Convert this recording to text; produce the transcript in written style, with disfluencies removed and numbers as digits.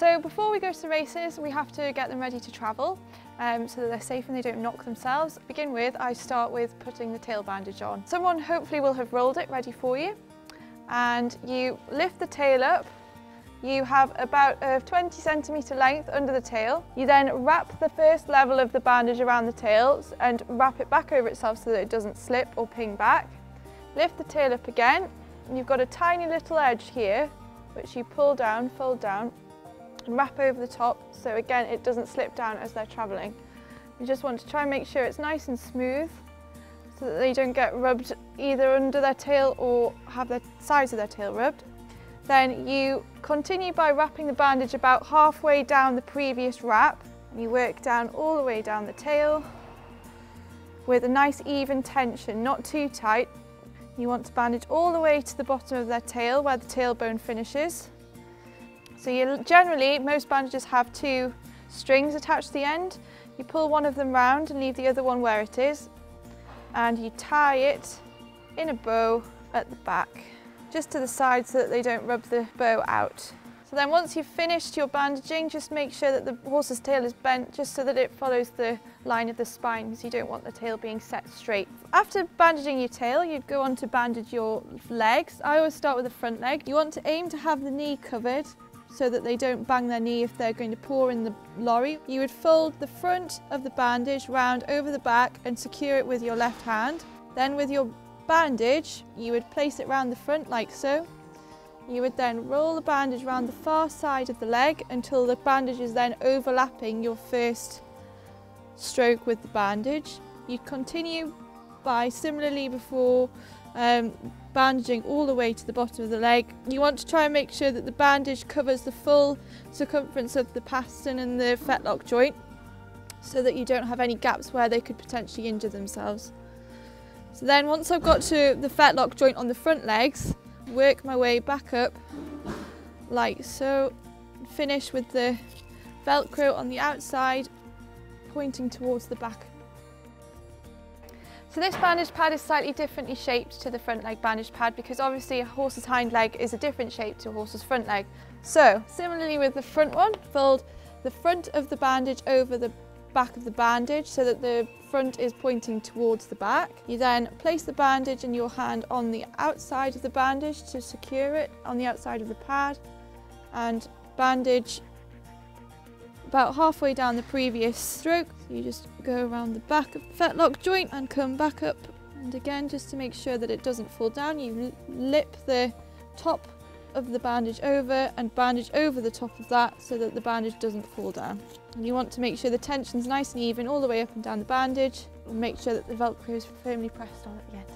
So before we go to the races, we have to get them ready to travel so that they're safe and they don't knock themselves. To begin with, I start with putting the tail bandage on. Someone hopefully will have rolled it ready for you, and you lift the tail up. You have about a 20 centimetre length under the tail. You then wrap the first level of the bandage around the tails and wrap it back over itself so that it doesn't slip or ping back. Lift the tail up again, and you've got a tiny little edge here which you pull down, fold down and wrap over the top so again it doesn't slip down as they're travelling. You just want to try and make sure it's nice and smooth so that they don't get rubbed either under their tail or have the sides of their tail rubbed. Then you continue by wrapping the bandage about halfway down the previous wrap. You work down all the way down the tail with a nice even tension, not too tight. You want to bandage all the way to the bottom of their tail where the tailbone finishes. So generally, most bandages have two strings attached to the end. You pull one of them round and leave the other one where it is, and you tie it in a bow at the back, just to the side so that they don't rub the bow out. So then once you've finished your bandaging, just make sure that the horse's tail is bent just so that it follows the line of the spine, because you don't want the tail being set straight. After bandaging your tail, you'd go on to bandage your legs. I always start with the front leg. You want to aim to have the knee covered so that they don't bang their knee if they're going to paw in the lorry. You would fold the front of the bandage round over the back and secure it with your left hand. Then with your bandage, you would place it round the front like so. You would then roll the bandage round the far side of the leg until the bandage is then overlapping your first stroke with the bandage. You'd continue by similarly before bandaging all the way to the bottom of the leg. You want to try and make sure that the bandage covers the full circumference of the pastern and the fetlock joint so that you don't have any gaps where they could potentially injure themselves. So then once I've got to the fetlock joint on the front legs, work my way back up like so, finish with the Velcro on the outside pointing towards the back. So this bandage pad is slightly differently shaped to the front leg bandage pad because obviously a horse's hind leg is a different shape to a horse's front leg. So similarly with the front one, fold the front of the bandage over the back of the bandage so that the front is pointing towards the back. You then place the bandage in your hand on the outside of the bandage to secure it on the outside of the pad, and bandage about halfway down the previous stroke. So you just go around the back of the fetlock joint and come back up, and again just to make sure that it doesn't fall down, you lip the top of the bandage over and bandage over the top of that so that the bandage doesn't fall down. And you want to make sure the tension's nice and even all the way up and down the bandage, and make sure that the Velcro is firmly pressed on at the end.